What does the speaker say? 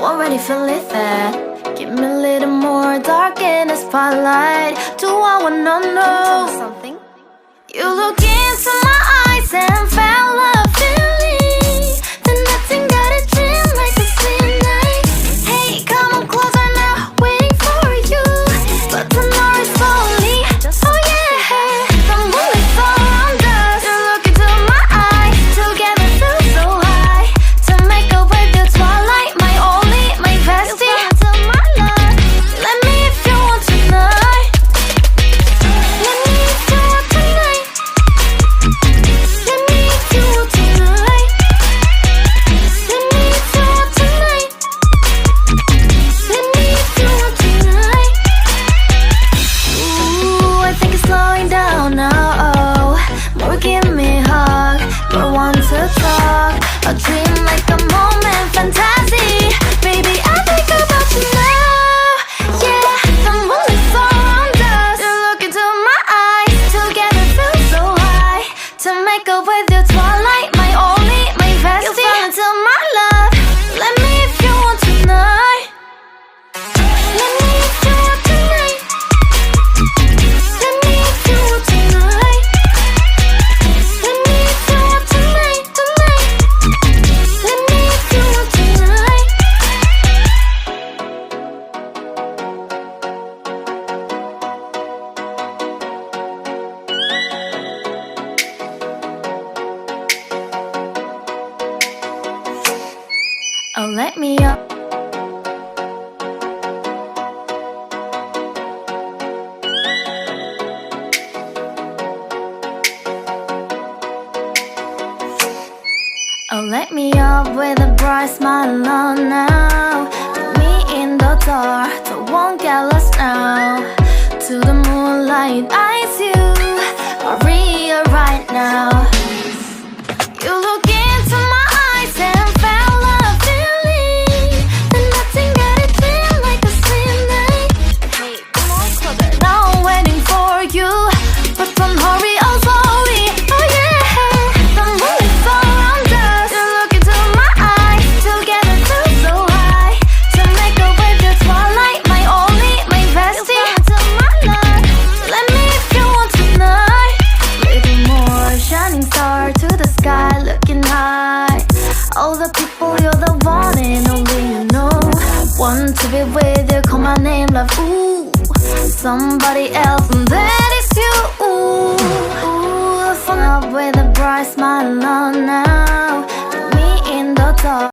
already feel it there. Give me a little more dark in the spotlight. Do I wanna know something? You look into my eyes and fell a feeling. Then nothing got a dream like a sweet night. Hey, come on closer now, waiting for you. But the night is slowly, oh yeah. The moonlight's around us. You look into my eyes, together feel so high. To make up with the twilight, my only, my bestie. You fall into my love. Let me if you want tonight. Let me if you want tonight. Let me if you want tonight. Let me if you want tonight. Let me if you want tonight. Ooh, I think it's slowing down now. Oh, more give me a hug, more want to talk. A dream like a moment, fantasy. Baby, I think about you now. Yeah, the moonlight's around us. You look into my eyes, together feel so high. To make up with the twilight, my only, my bestie. You fall into my love. Let me if you want tonight. Let me if you want tonight. Let me if you want tonight. Let me if you want tonight, tonight. Let me if you want tonight. Oh, let me up. Oh, let me up with a bright smile on now. Put me in the dark, so won't get lost now. To the moonlight, eyes you, Maria right now. You look into my eyes and fell a feeling. Then nothing got a dream like a sweet night. Hey, come on closer, now I'm waiting for you. But don't hurry, oh slowly, oh yeah. The moonlight's around us. You look into my eyes, together feel so high. To make up with the twilight, my only, my bestie. You fall into my love. Let me if you want tonight. Little more shining star to the sky, looking high. All the people, you're the one and only you know. Want to be with you, call my name, love, ooh. Somebody else, and that is you, ooh. Ooh, fall up with a bright smile on now. Put me in the dark.